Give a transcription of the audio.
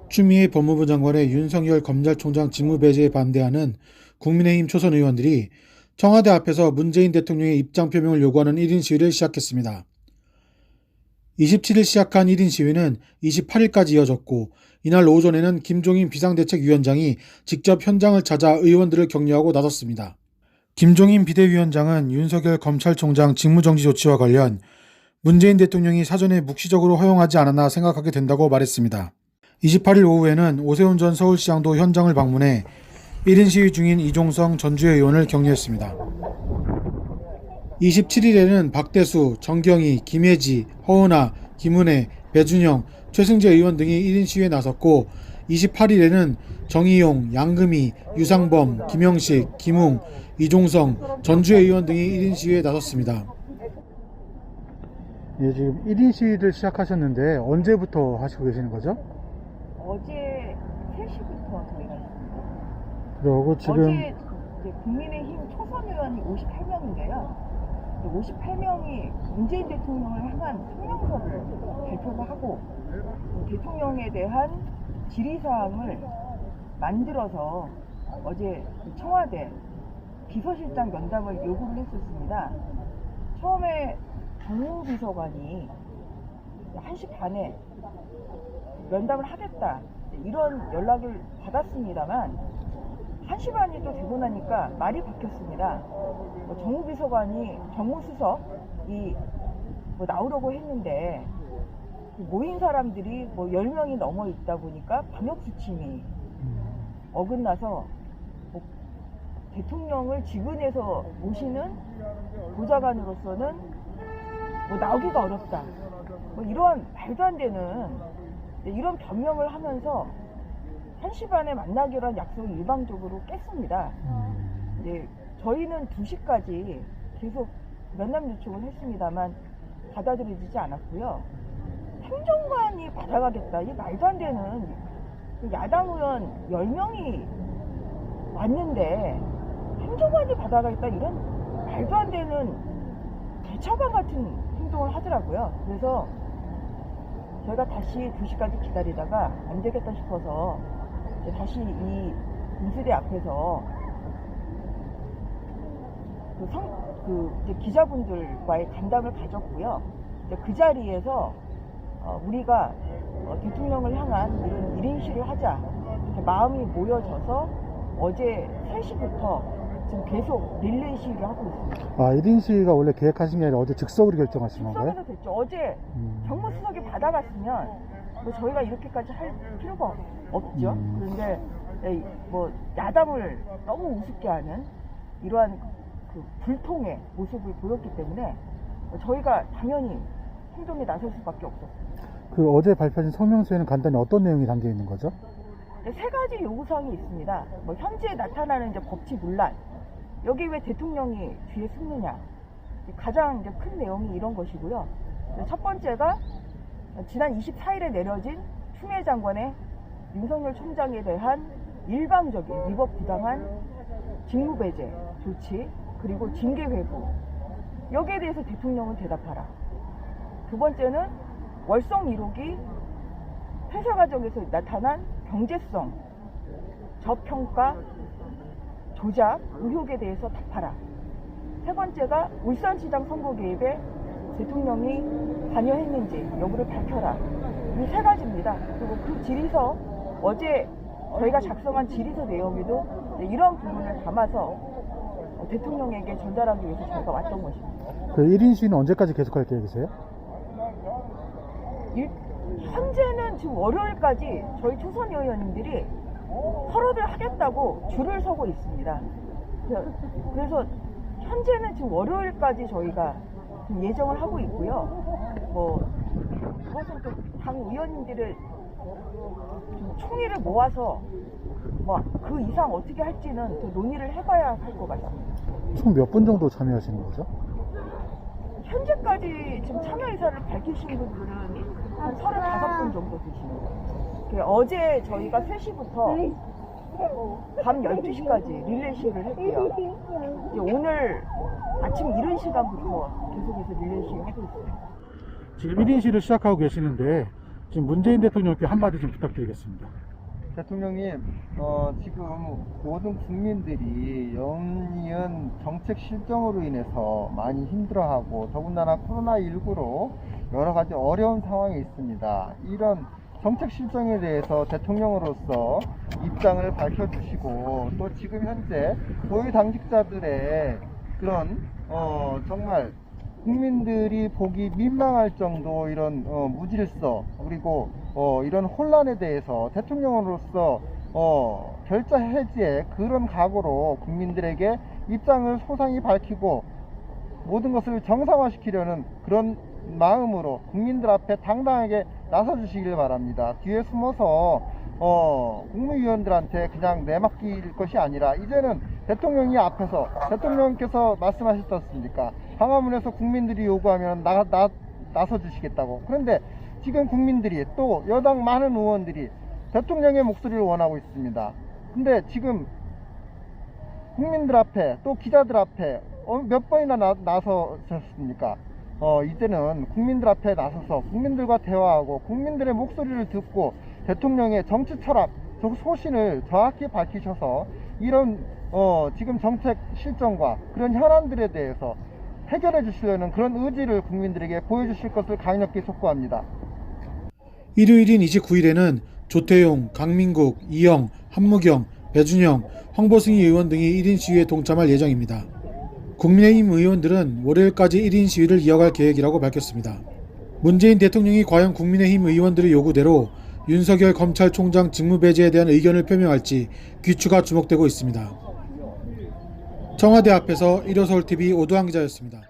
추미애 법무부 장관의 윤석열 검찰총장 직무배제에 반대하는 국민의힘 초선 의원들이 청와대 앞에서 문재인 대통령의 입장 표명을 요구하는 1인 시위를 시작했습니다. 27일 시작한 1인 시위는 28일까지 이어졌고, 이날 오전에는 김종인 비상대책위원장이 직접 현장을 찾아 의원들을 격려하고 나섰습니다. 김종인 비대위원장은 윤석열 검찰총장 직무정지 조치와 관련 문재인 대통령이 사전에 묵시적으로 허용하지 않았나 생각하게 된다고 말했습니다. 28일 오후에는 오세훈 전 서울시장도 현장을 방문해 1인 시위 중인 이종성 전주의 의원을 격려했습니다. 27일에는 박대수, 정경희, 김혜지, 허은하, 김은혜, 배준영, 최승재 의원 등이 1인 시위에 나섰고, 28일에는 정의용, 양금희, 유상범, 김영식, 김웅, 이종성, 전주의 의원 등이 1인 시위에 나섰습니다. 예, 지금 1인 시위를 시작하셨는데 언제부터 하시고 계시는 거죠? 어제 3시부터 저희가 했습니다. 그리고 지금 어제 이제 국민의힘 초선 의원이 58명인데요. 58명이 문재인 대통령을 향한 성명서를 발표를 하고 대통령에 대한 질의사항을 만들어서 어제 청와대 비서실장 면담을 요구를 했었습니다. 처음에 정무비서관이 1시 반에 면담을 하겠다 이런 연락을 받았습니다만 1시 반이 또 되고 나니까 말이 바뀌었습니다. 정무비서관이 정무수석이 나오려고 했는데 모인 사람들이 10명이 넘어 있다 보니까 방역수침이 어긋나서 대통령을 직은해서 모시는 보좌관으로서는 나오기가 어렵다. 이런 말도 안 되는 이런 변명을 하면서 1시 반에 만나기로 한 약속을 일방적으로 깼습니다. 이제 저희는 2시까지 계속 면담 요청을 했습니다만 받아들여지지 않았고요. 행정관이 받아가겠다. 이 말도 안 되는 야당 의원 10명이 왔는데 행정관이 받아가겠다 이런 말도 안 되는 대차관 같은 행동을 하더라고요. 그래서 저희가 다시 2시까지 기다리다가 안 되겠다 싶어서 이제 다시 이 인수대 앞에서 이제 기자분들과의 간담을 가졌고요. 이제 그 자리에서 우리가 대통령을 향한 이런 1인 시위를 하자 이렇게 마음이 모여져서 어제 3시부터 지금 계속 릴레이 시위를 하고 있습니다. 아, 1인 시위가 원래 계획하신 게 아니라 어제 즉석으로 결정하신 건가요? 즉석에서 됐죠. 어제 정무수석이 받아갔으면 저희가 이렇게까지 할 필요가 없죠. 그런데 야당을 너무 우습게 하는 이러한 그 불통의 모습을 보였기 때문에 저희가 당연히 행동에 나설 수밖에 없었습니다. 그 어제 발표하신 성명서에는 간단히 어떤 내용이 담겨 있는 거죠? 3가지 요구사항이 있습니다. 현재 나타나는 이제 법치 논란, 여기 왜 대통령이 뒤에 숨느냐, 가장 이제 큰 내용이 이런 것이고요. 첫 번째가 지난 24일에 내려진 추미애 장관의 윤석열 총장에 대한 일방적인 위법 부당한 직무배제 조치, 그리고 징계 회부, 여기에 대해서 대통령은 대답하라. 두 번째는 월성 1호기 폐쇄 과정에서 나타난 경제성, 저평가, 조작, 의혹에 대해서 답하라. 세 번째가 울산시장 선거 개입에 대통령이 관여했는지 여부를 밝혀라. 이 3가지입니다. 그리고 그 질의서, 어제 저희가 작성한 질의서 내용에도 이런 부분을 담아서 대통령에게 전달하기 위해서 저희가 왔던 것입니다. 그 1인 시위는 언제까지 계속할 계획이세요? 현재는 지금 월요일까지 저희 초선 의원님들이 서로들 하겠다고 줄을 서고 있습니다. 그래서 현재는 지금 월요일까지 저희가 지금 예정을 하고 있고요. 그것은 또 당 의원님들을 좀 총의를 모아서 그 이상 어떻게 할지는 또 논의를 해봐야 할 것 같습니다. 총 몇 분 정도 참여하시는 거죠? 현재까지 지금 참여 의사를 밝히신 분들은 한 35분 정도 되십니다. 어제 저희가 3시부터 밤 12시까지 릴레이 시위를 했고요. 이제 오늘 아침 이른 시간부터 계속해서 릴레이 시위 하고 있습니다. 지금 1인 시위를 시작하고 계시는데 지금 문재인 대통령께 한마디 좀 부탁드리겠습니다. 대통령님, 지금 모든 국민들이 연이은 정책 실정으로 인해서 많이 힘들어하고 더군다나 코로나19로 여러 가지 어려운 상황이 있습니다. 이런 정책 실정에 대해서 대통령으로서 입장을 밝혀주시고 또 지금 현재 고위 당직자들의 그런 정말 국민들이 보기 민망할 정도 이런 무질서 그리고 이런 혼란에 대해서 대통령으로서 결자 해지의 그런 각오로 국민들에게 입장을 소상히 밝히고 모든 것을 정상화시키려는 그런 마음으로 국민들 앞에 당당하게 나서주시길 바랍니다. 뒤에 숨어서 국무위원들한테 그냥 내맡길 것이 아니라 이제는 대통령이 앞에서 대통령께서 말씀하셨지 않습니까? 광화문에서 국민들이 요구하면 나서주시겠다고. 그런데 지금 국민들이 또 여당 많은 의원들이 대통령의 목소리를 원하고 있습니다. 근데 지금 국민들 앞에 또 기자들 앞에 몇 번이나 나서셨습니까? 이제는 국민들 앞에 나서서 국민들과 대화하고 국민들의 목소리를 듣고 대통령의 정치 철학, 소신을 정확히 밝히셔서 이런 지금 정책 실정과 그런 현안들에 대해서 해결해 주시려는 그런 의지를 국민들에게 보여주실 것을 강력히 촉구합니다. 일요일인 29일에는 조태용, 강민국, 이영, 한무경, 배준영, 황보승희 의원 등이 1인 시위에 동참할 예정입니다. 국민의힘 의원들은 월요일까지 1인 시위를 이어갈 계획이라고 밝혔습니다. 문재인 대통령이 과연 국민의힘 의원들의 요구대로 윤석열 검찰총장 직무배제에 대한 의견을 표명할지 귀추가 주목되고 있습니다. 청와대 앞에서 일요서울TV 오두환 기자였습니다.